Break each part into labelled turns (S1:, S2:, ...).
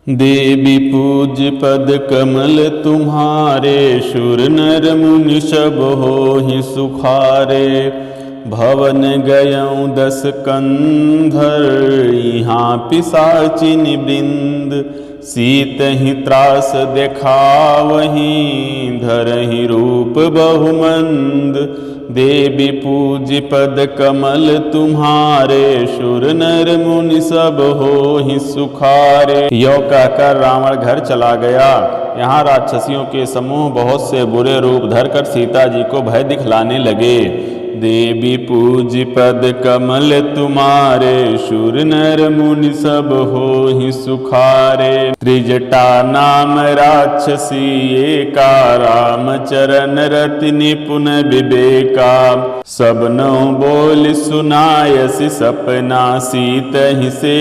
S1: देवी पूज्य पद कमल तुम्हारे, शूर नर मुनि सब होहि सुखारे। भवन गयऊँ 10 कंधर, यहाँ पिशाचिन वृंद। सीतहि त्रास देखावहीं, धरहि रूप बहुमंद। देवी पूज्य पद कमल तुम्हारे, शूर नर मुनि सब होहि सुखारे। यो कहकर रावण घर चला गया। यहाँ राक्षसियों के समूह बहुत से बुरे रूप धरकर सीता जी को भय दिखलाने लगे। देवी पूज्य पद कमल तुम्हारे, शूर नर मुनि सब होहि सुखारे। त्रिजटा नाम राक्षसी एका, राम चरण रति निपुण विवेका। सबनौ बोल सुनायसि सपना, सीतहि से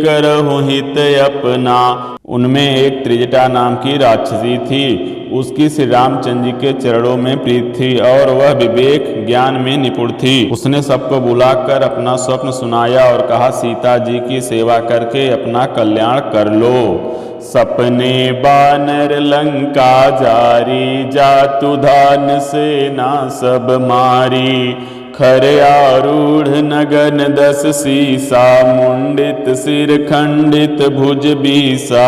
S1: करहु हित अपना। उनमें एक त्रिजटा नाम की राक्षसी थी। उसकी श्री रामचंद्र जी के चरणों में प्रीत थी और वह विवेक ज्ञान में निपुण थी। उसने सबको बुलाकर अपना स्वप्न सुनाया और कहा, सीता जी की सेवा करके अपना कल्याण कर लो। सपने बानर लंका जारी, जातु धान सेना सब मारी। खर आरूढ़ नगन 10 सीसा, मुंडित सिर खंडित भुज बीसा।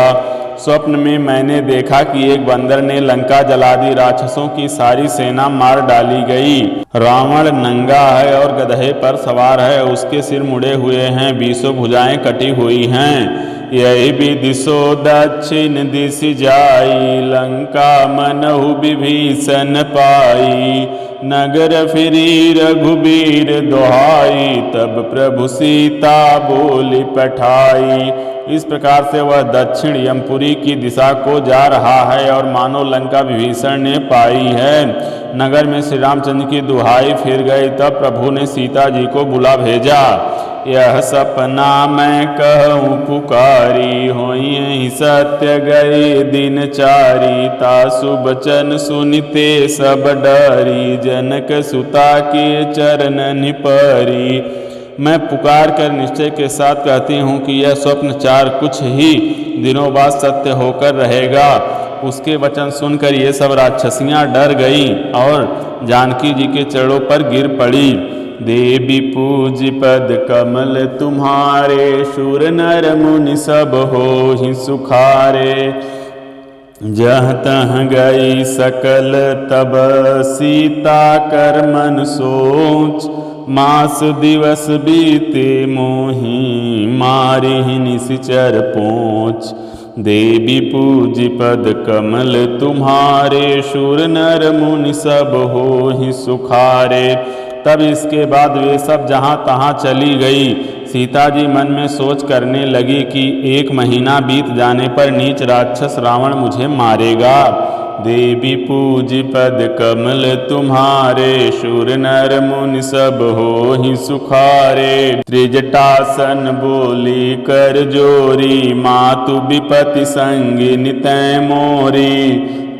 S1: स्वप्न में मैंने देखा कि एक बंदर ने लंका जला दी, राक्षसों की सारी सेना मार डाली गई। रावण नंगा है और गधे पर सवार है, उसके सिर मुड़े हुए हैं, 20 भुजाएं कटी हुई हैं। यही विदिशो दक्षिण दिश जाई, लंका मनहु विभीषण पाई। नगर फिरी रघुबीर दोहाई, तब प्रभु सीता बोली पठाई। इस प्रकार से वह दक्षिण यमपुरी की दिशा को जा रहा है और मानो लंका विभीषण ने पाई है। नगर में श्री रामचंद्र की दुहाई फिर गई, तब प्रभु ने सीता जी को बुला भेजा। यह सपना मैं कहूँ पुकारी, होई सत्य गए दिन चारी। तासु बचन सुनते सब डरी, जनक सुता के चरण परी। मैं पुकार कर निश्चय के साथ कहती हूँ कि यह स्वप्न कुछ ही दिनों बाद सत्य होकर रहेगा। उसके वचन सुनकर ये सब राक्षसियाँ डर गई और जानकी जी के चरणों पर गिर पड़ी। देवी पूज्य पद कमल तुम्हारे, शूर नर मुनि सब होहि सुखारे। जह तह गई सकल तब सीता कर मन सोच। मास दिवस बीते मोहि, मारिहि निशिचर पोंछ। देवी पूज्य पद कमल तुम्हारे, शूर नर मुनि सब होहि सुखारे। तब इसके बाद वे सब जहाँ तहाँ चली गई। सीता जी मन में सोच करने लगी कि 1 महीना बीत जाने पर नीच राक्षस रावण मुझे मारेगा। देवी पूज्य पद कमल तुम्हारे, शूर नर मुनि सब होहि सुखारे। त्रिजटासन बोली कर जोरी, मातु विपति संगी नितै मोरी।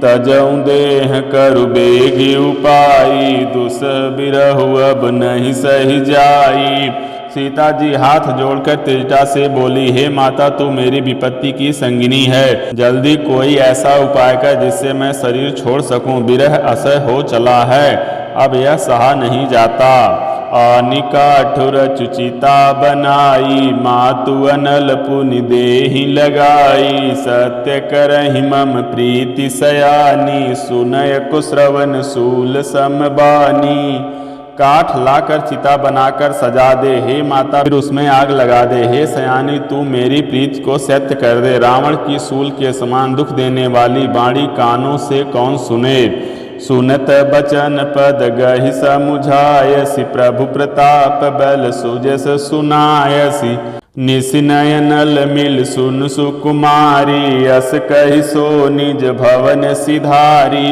S1: तजऊँ देह करु बेगी उपाई, दुस बिरहु अब नहीं सही जाई। सीता जी हाथ जोड़कर त्रिजटा से बोली, हे माता, तू मेरी विपत्ति की संगिनी है। जल्दी कोई ऐसा उपाय कर जिससे मैं शरीर छोड़ सकूं। विरह असह्य हो चला है, अब यह सहा नहीं जाता। आनिकाठुर चुचिता बनाई, मातु अनल पुनि देहि लगाई। सत्य करहि मम प्रीति सयानी, सुनय कुश्रवण शूल समबानी। काठ लाकर चिता बनाकर सजा दे हे माता, फिर उसमें आग लगा दे। हे सयानी, तू मेरी प्रीति को सत्य कर दे। रावण की सूल के समान दुख देने वाली बाणी कानों से कौन सुने। सुनत बचन पद गहि समुझायसि, प्रभु प्रताप बल सुजस सुनायसि। निशिनयनल मिल सुन सुकुमारी, अस कहि सो निज भवन सिधारी।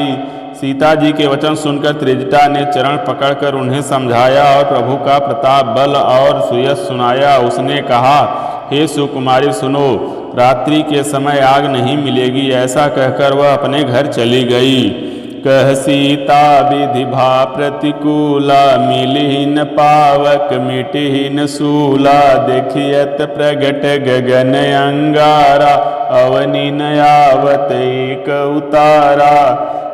S1: सीता जी के वचन सुनकर त्रिजटा ने चरण पकड़कर उन्हें समझाया और प्रभु का प्रताप बल और सुयश सुनाया। उसने कहा, हे सुकुमारी सुनो, रात्रि के समय आग नहीं मिलेगी। ऐसा कहकर वह अपने घर चली गई। कह सीता विधि भा प्रतिकूला, मिली न पावक मिटहि न सूला। देखियत प्रगट गगन अंगारा, अवनि नयावत एक उतारा।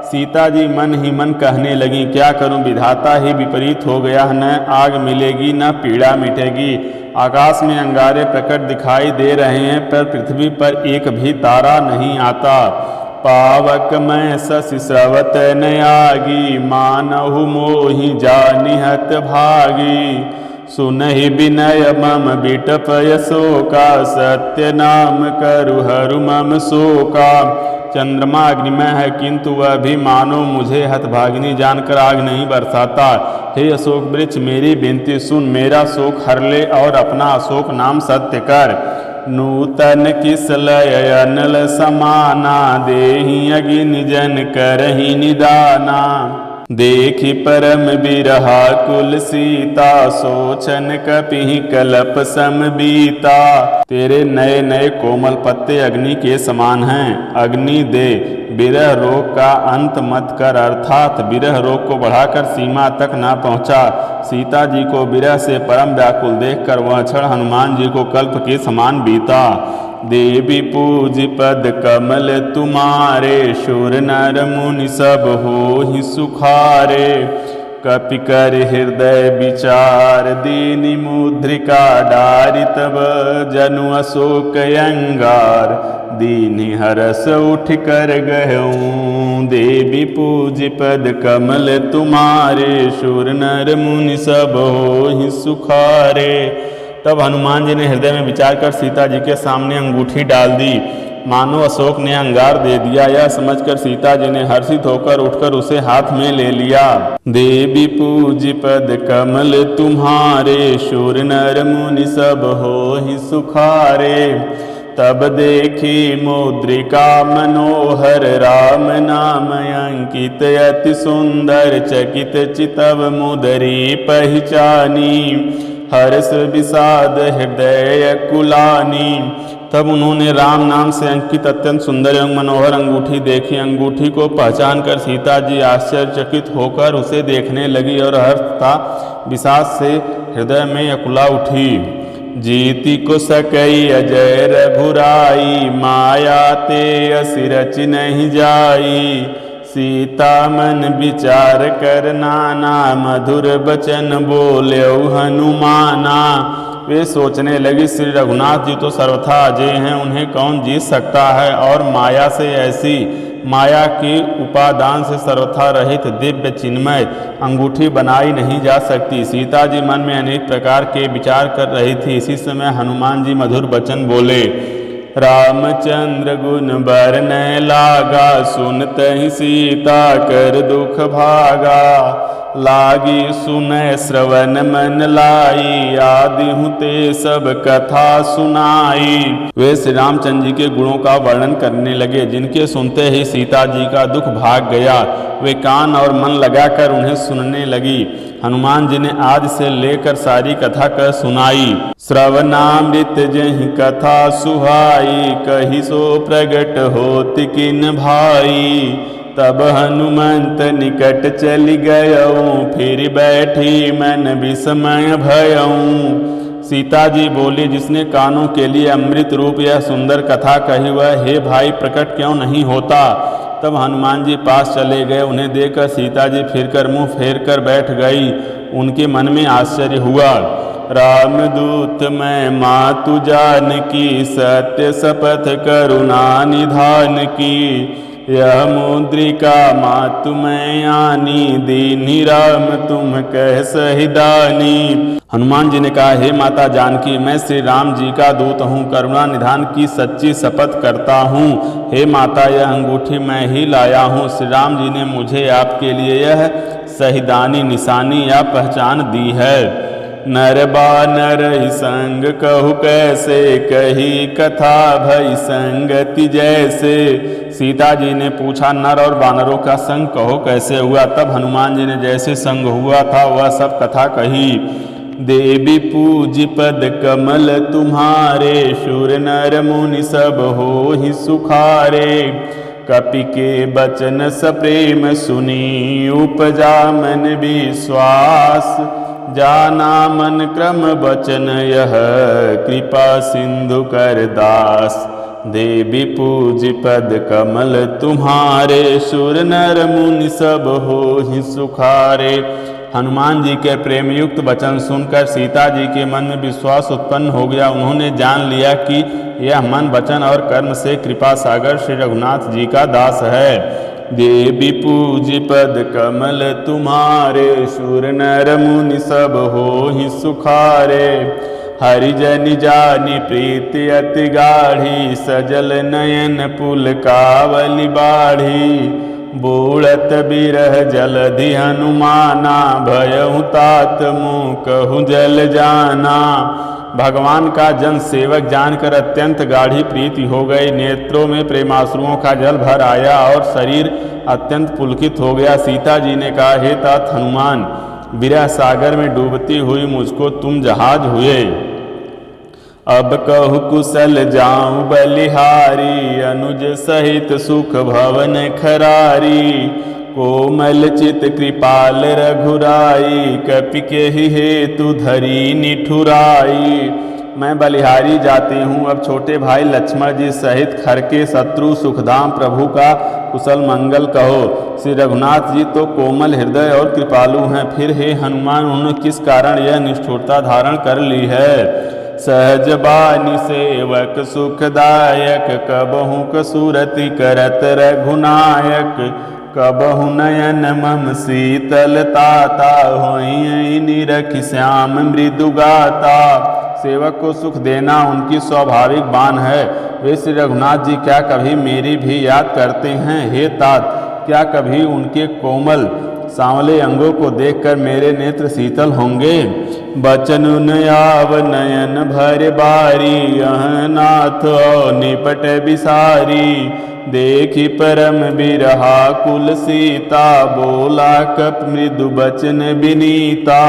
S1: सीता जी मन ही मन कहने लगी, क्या करूं, विधाता ही विपरीत हो गया, न आग मिलेगी न पीड़ा मिटेगी। आकाश में अंगारे प्रकट दिखाई दे रहे हैं, पर पृथ्वी पर एक भी तारा नहीं आता। पावक मैं शशि स्रवत नयागी, मानहु मोहि जानिहत भागी। सुनहि विनय मम बिटपय शोका, सत्य नाम करु हरु मम शोका। चंद्रमा अग्निमय है, किंतु वह भी मानो मुझे हतभागिनी जानकर आग नहीं बरसाता। हे अशोक वृक्ष, मेरी विनती सुन, मेरा शोक हर ले और अपना अशोक नाम सत्य कर। नूतन किसलय अनल समाना, देहि अग्नि जन करहि निदाना। देखि परम बिरहा कुल सीता, सोचन कपिहि कलप सम बीता। तेरे नए नए कोमल पत्ते अग्नि के समान हैं, अग्नि दे, विरह रोग का अंत मत कर, अर्थात विरह रोग को बढ़ाकर सीमा तक न पहुंचा। सीता जी को विरह से परम व्याकुल देखकर वह क्षण हनुमान जी को कल्प के समान बीता। देवी पूज पद कमल तुम्हारे, शूर नर मुनि सब होहि सुखारे। कपि कर हृदय विचार, दीनि मुद्रिका डारि तब जनु अशोक अंगार। दीनि हरस उठ कर गहूँ, देवी पूज पद कमल तुम्हारे, शूर नर मुनि सब होहि सुखारे। तब हनुमान जी ने हृदय में विचार कर सीता जी के सामने अंगूठी डाल दी, मानो अशोक ने अंगार दे दिया। यह समझकर सीता जी ने हर्षित होकर उठकर उसे हाथ में ले लिया। देवी पूज पद कमल तुम्हारे, शूर नर मुनि सब होहि सुखारे। तब देखी मुद्रिका मनोहर, राम नाम अंकित अति सुंदर। चकित चितव मुदरी पहचानी, हर्ष विषाद हृदय कुलानी। तब उन्होंने राम नाम से अंकित अत्यंत सुंदर एवं मनोहर अंगूठी देखी। अंगूठी को पहचान कर सीता जी आश्चर्यचकित होकर उसे देखने लगी और हर्ष तथा विषाद से हृदय में अकुला उठी। जीति को सकई अजय रघुराई, माया ते असि रचि नहीं जाई। सीता मन विचार कर नाना, मधुर बचन बोल्यौ हनुमाना। वे सोचने लगी, श्री रघुनाथ जी तो सर्वथा अजय हैं, उन्हें कौन जीत सकता है। और माया से ऐसी, माया के उपादान से सर्वथा रहित दिव्य चिन्मय अंगूठी बनाई नहीं जा सकती। सीता जी मन में अनेक प्रकार के विचार कर रही थी। इसी समय हनुमान जी मधुर वचन बोले। रामचंद्र गुण बरनय लागा, सुनतहि सीता कर दुख भागा। लागी सुनय श्रवण मन लाई, आदि हूँ ते सब कथा सुनाई। वे श्री रामचंद्र जी के गुणों का वर्णन करने लगे, जिनके सुनते ही सीता जी का दुख भाग गया। वे कान और मन लगाकर उन्हें सुनने लगी। हनुमान जी ने आदि से लेकर सारी कथा कर सुनाई। श्रवणामृत जहि कथा सुहाई, कहि सो प्रगट होति किन भाई। तब हनुमंत निकट चलि गयऊँ, फिर बैठी मन विस्मय भयऊँ। सीता जी बोली, जिसने कानों के लिए अमृत रूप यह सुंदर कथा कही, वह हे भाई प्रकट क्यों नहीं होता। तब हनुमान जी पास चले गए। उन्हें देखकर सीता जी फिरकर मुंह फेर कर बैठ गई। उनके मन में आश्चर्य हुआ। रामदूत मैं मातु जानकी, सत्य शपथ करुणा निधान की। यह मुद्रिका मातु मैं आनी, दीन्हि राम तुम कह सहिदानी। हनुमान जी ने कहा, हे माता जानकी, मैं श्री राम जी का दूत हूँ, करुणा निधान की सच्ची शपथ करता हूँ। हे माता, यह अंगूठी मैं ही लाया हूँ। श्री राम जी ने मुझे आपके लिए यह सहिदानी निशानी या पहचान दी है। नर बानर संग कहु कैसे, कही कथा भई संगति जैसे। सीता जी ने पूछा, नर और बानरों का संग कहो कैसे हुआ। तब हनुमान जी ने जैसे संग हुआ था वह सब कथा कही। देवी पूज पद कमल तुम्हारे, शूर नर मुनि सब होहि सुखारे। कपि के बचन सप्रेम सुनी, उपजा मन विश्वास। जाना मन क्रम बचन यह, कृपा सिंधु कर दास। देवी पूज पद कमल तुम्हारे, सुर नर मुनि सब होहि सुखारे। हनुमान जी के प्रेम युक्त वचन सुनकर सीता जी के मन में विश्वास उत्पन्न हो गया। उन्होंने जान लिया कि यह मन वचन और कर्म से कृपा सागर श्री रघुनाथ जी का दास है। देवी पूज पद कमल तुम्हारे, सुर नर मुनि सब होहि सुखारे। हरिजन जानि प्रीति अति गाढ़ी, सजल नयन पुलकावली बाढ़ी। बूढ़त बिरह जलधि हनुमाना, भयहु तात मूकहु जल जाना। भगवान का जन सेवक जानकर अत्यंत गाढ़ी प्रीति हो गई। नेत्रों में प्रेमाश्रुओं का जल भर आया और शरीर अत्यंत पुलकित हो गया। सीता जी ने कहा, हे तात हनुमान, विरह सागर में डूबती हुई मुझको तुम जहाज हुए। अब कहु कुशल जाऊं बलिहारी, अनुज सहित सुख भवन खरारी। कोमल चित कृपाल रघुराई, कपि के हेतु धरी निठुराई। मैं बलिहारी जाती हूँ, अब छोटे भाई लक्ष्मण जी सहित खर के शत्रु सुखधाम प्रभु का कुशल मंगल कहो। श्री रघुनाथ जी तो कोमल हृदय और कृपालु हैं, फिर हे हनुमान उन्होंने किस कारण यह निष्ठुरता धारण कर ली है। सहज बानी सेवक सुखदायक, कबहु कसुरति करत रघुनायक। कबहु नयन मम शीतल ताता, होई निरखि श्याम मृदु गाता। सेवक को सुख देना उनकी स्वाभाविक बान है। वे श्री रघुनाथ जी क्या कभी मेरी भी याद करते हैं। हे तात, क्या कभी उनके कोमल सांवले अंगों को देखकर मेरे नेत्र शीतल होंगे। बचन नयाव नयन भर बारी, नाथ निपट बिसारी। देखी परम बिरहा कुल सीता, बोला कप मृदु बचन विनीता।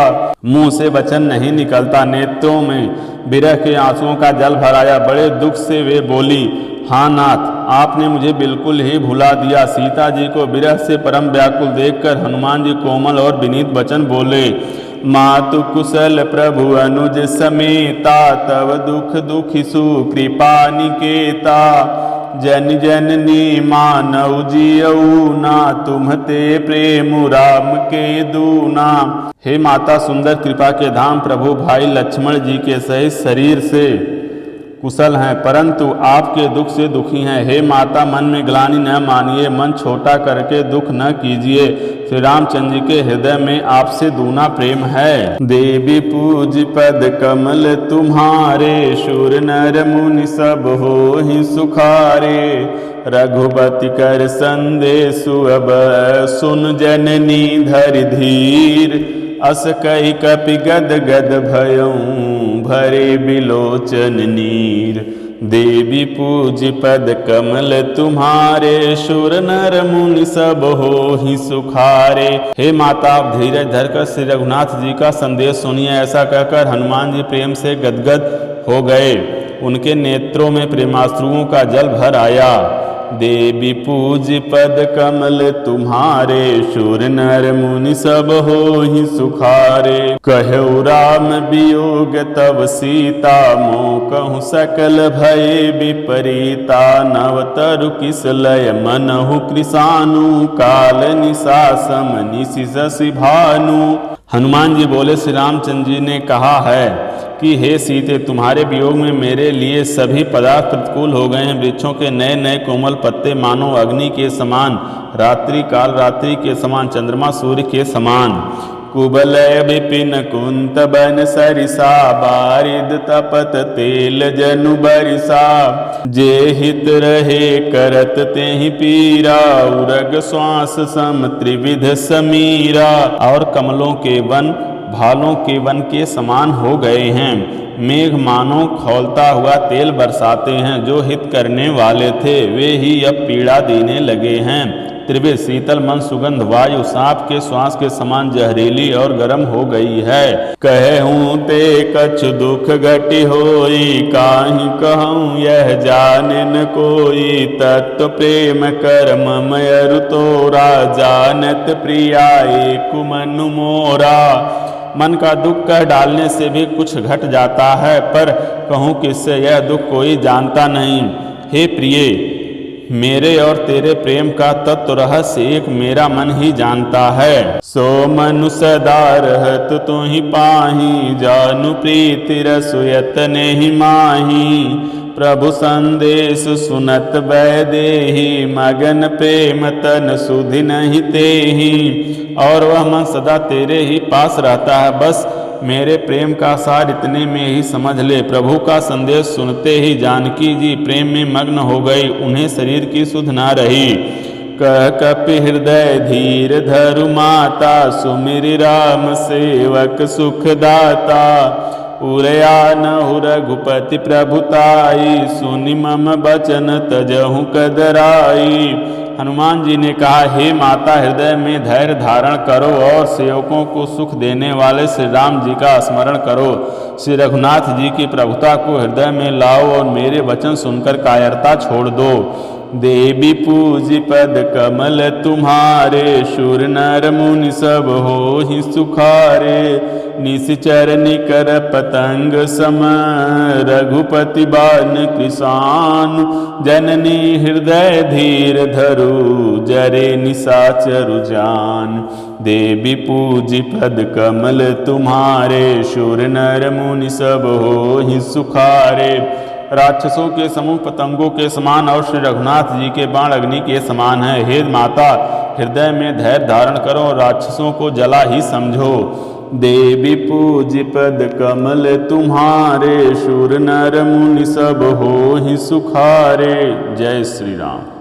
S1: मुंह से वचन नहीं निकलता, नेत्रों में बिरह के आंसुओं का जल भर आया। बड़े दुख से वे बोली, हाँ नाथ, आपने मुझे बिल्कुल ही भुला दिया। सीता जी को विरह से परम व्याकुल देखकर हनुमान जी कोमल और विनीत वचन बोले। मातु कुशल प्रभु अनुज समेता, तव दुख दुखि सुकृपा निकेता। जन जननी मानव जियऊ ना, तुम्हते प्रेम राम के दूना। हे माता सुंदर कृपा के धाम प्रभु भाई लक्ष्मण जी के सहित शरीर से कुशल हैं, परंतु आपके दुख से दुखी हैं। हे माता मन में ग्लानि न मानिए, मन छोटा करके दुख न कीजिए। श्री रामचंद्र जी के हृदय में आपसे दूना प्रेम है। देवी पूज पद कमल तुम्हारे, शूर नर मुनि सब होहि सुखारे। रघुपति कर संदेशु अब सुन जननी धरि धीर। अस कहि कपि गद गद भयऊं, भरे बिलोचन नीर। देवी पूज पद कमल तुम्हारे, शूर नर मुनि सब होहि सुखारे। हे माता, आप धीरज धरकर श्री रघुनाथ जी का संदेश सुनिए। ऐसा कहकर हनुमान जी प्रेम से गदगद हो गए। उनके नेत्रों में प्रेमाश्रुओं का जल भर आया। देवी पूज पद कमल तुम्हारे, शूर नर मुनि सब होहि सुखारे। कहु राम वियोग तव सीता, मोकहु सकल भय विपरीता। नव तरु किस लय मनहु कृसानु, काल निशा सम निशि शशि भानु। हनुमान जी बोले, श्री रामचंद्र जी ने कहा है कि हे सीते, तुम्हारे वियोग में मेरे लिए सभी पदार्थ प्रतिकूल हो गए हैं। वृक्षों के नए नए कोमल पत्ते मानो अग्नि के समान, रात्रि काल रात्रि के समान, चंद्रमा सूर्य के समान। कुबलय विपिन कुंत बन सरिसा, बारिद तपत तेल जनु बरिसा। जे हित रहे करत तेहि पीरा, उरग श्वास सम त्रिविध समीरा। और कमलों के वन भालों के वन के समान हो गए हैं। मेघ मानो खौलता हुआ तेल बरसाते हैं। जो हित करने वाले थे वे ही अब पीड़ा देने लगे हैं। त्रिविध शीतल मन सुगंध वायु सांप के श्वास के समान जहरीली और गर्म हो गई है। कहूँ ते कछु दुख घटी होई, काहि कहूँ यह जाने न कोई। तत्व प्रेम कर्म मयरु तोरा, जानत प्रिया एक मनु मोरा। मन का दुख कह डालने से भी कुछ घट जाता है, पर कहूँ किससे यह दुख कोई जानता नहीं। हे प्रिय, मेरे और तेरे प्रेम का तत्व रहस्य एक मेरा मन ही जानता है। सो मनु सदा रहत तुहि पाही, जानु प्रीति रसु यतने ही माही। प्रभु संदेश सुनत वैदेही, मगन प्रेम तन सुधि नहीं तेहि। और वह मन सदा तेरे ही पास रहता है, बस मेरे प्रेम का सार इतने में ही समझ ले। प्रभु का संदेश सुनते ही जानकी जी प्रेम में मग्न हो गई, उन्हें शरीर की सुध न रही। कह कपि हृदय धीर धरु माता, सुमिरि राम सेवक सुखदाता। उरया नहु रघुपति प्रभुताई, सुनि मम बचन तजहु कदराई। हनुमान जी ने कहा, हे माता, हृदय में धैर्य धारण करो और सेवकों को सुख देने वाले श्री राम जी का स्मरण करो। श्री रघुनाथ जी की प्रभुता को हृदय में लाओ और मेरे वचन सुनकर कायरता छोड़ दो। देवी पूजी पद कमल तुम्हारे, शूर नर मुनि सब होहि सुखारे। निशिचर निकर पतंग सम, रघुपति बान कृसान। जननी हृदय धीर धरु, जरे निशाचरु जान। देवी पूजी पद कमल तुम्हारे, शूर नर मुनि सब होहि सुखारे। राक्षसों के समूह पतंगों के समान और श्री रघुनाथ जी के बाण अग्नि के समान है। हे माता, हृदय में धैर्य धारण करो और राक्षसों को जला ही समझो। देवी पूजी पद कमल तुम्हारे, शूर नर मुनि सब होहि सुखारे। जय श्री राम।